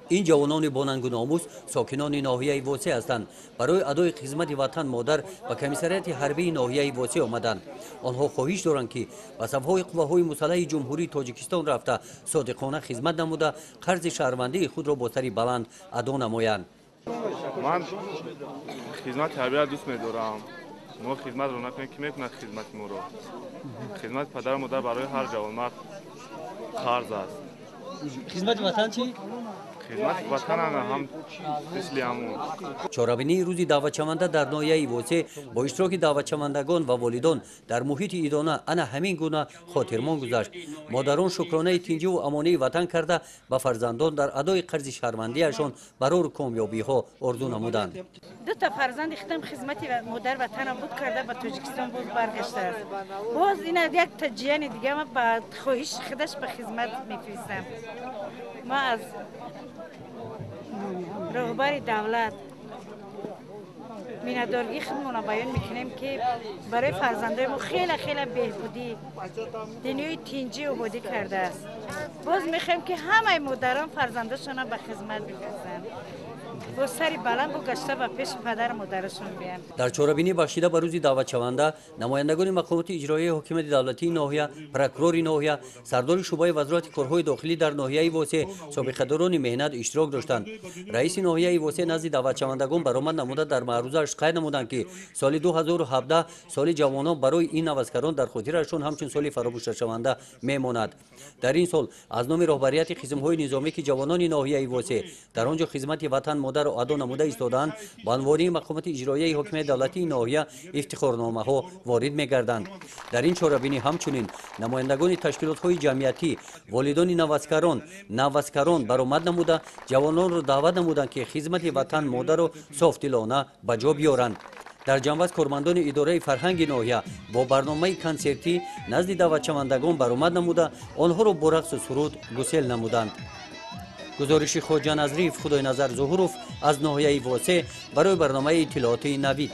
این جوانان باننگ ناموس ساکنان ناحیه واسه هستند. برای ادای خدمت وطن مادر و کمیسریت حربی ناحیه واسه آمدند. آنها خواهش دارند که به صفهای قوه‌های مسلح جمهوری تاجیکستان رفته صادقانه خدمت نموده قرض شهروندی خود را با سری بلند ادا نمایند. من خدمت حربی را دوست می‌دارم. ما خدمت رو نکنیم که می‌کند خدمت ما رو. خدمت پدر و مادر برای هر جوان مرد فرض است. خدمت وطن چی؟ خدمت وطن هم مثل همون. چهاربینی روزی دعوتشونده در ناحیه واسه با اشتراک دعوتشوندگان و والدان در محیط ایدانه انا همین گونه خاطرمان گذشت. مادران شکرانه تینجی و امانی وطن کرده به فرزندان در ادای قرض شهروندیشان برای کامیابی ها آرزو نمودند. دو تا فرزند خدم خدمت مادر وطن بود کرده به تاجیکستان بود برگشته. باز این یک تجیان دیگه ما با خواهش خودش به خدمت میفرستم. ما از رهبر دولت میندارگی خودمون بیان میکنیم که برای فرزندای ما خیلی بهبودی دنیای تینجی و بودی کرده است. باز میخوایم که همه مادران فرزنداشون به خدمت بفرستند. با سری بلند و گشته به پیش پدر مادرشون بیان. در چهاربینی بخشیده به روز دعوت شونده نمایندگان مقامات اجرایی حکومت دولتی ناحیه، پروکرور ناحیه، سردار شعبه وزارت کارهای داخلی در ناحیه واسه، سابقه‌داران مهنت اشتراک داشتند. رئیس ناحیه واسه نزد دعوت شوندگان برآمد نموده در معروضه‌اش قید نمودند که سال 2017 سال جوانان برای این نوسکران در خاطرشون همچون سال فراموش شونده میماند. در این سال از نام رهبریت خدمت‌های نظامی که جوانان ناحیه واسه در آنجا خدمت وطن مادر ادا نموده ایستادند، به عنوان مقامات اجرایی حکومت دولتی ناحیه افتخارنامه ها وارد می‌گردند. در این چهاربینی همچنین نمایندگان تشکیلات های جمعیتی، والدان نوسکران برآمد نموده جوانان را دعوت نمودند که خدمت وطن مادر را صافدلانه به جا بیارند. در جنبش کارمندان اداره فرهنگ ناحیه با برنامه کنسرتی نزد دعوتشوندگان برآمد نموده آنها را با رقص و سرود گسیل نمودند. گزارش خواجه نظریف خدای نظر ظهوروف از ناحیه واسه برای برنامه اطلاعات نوید.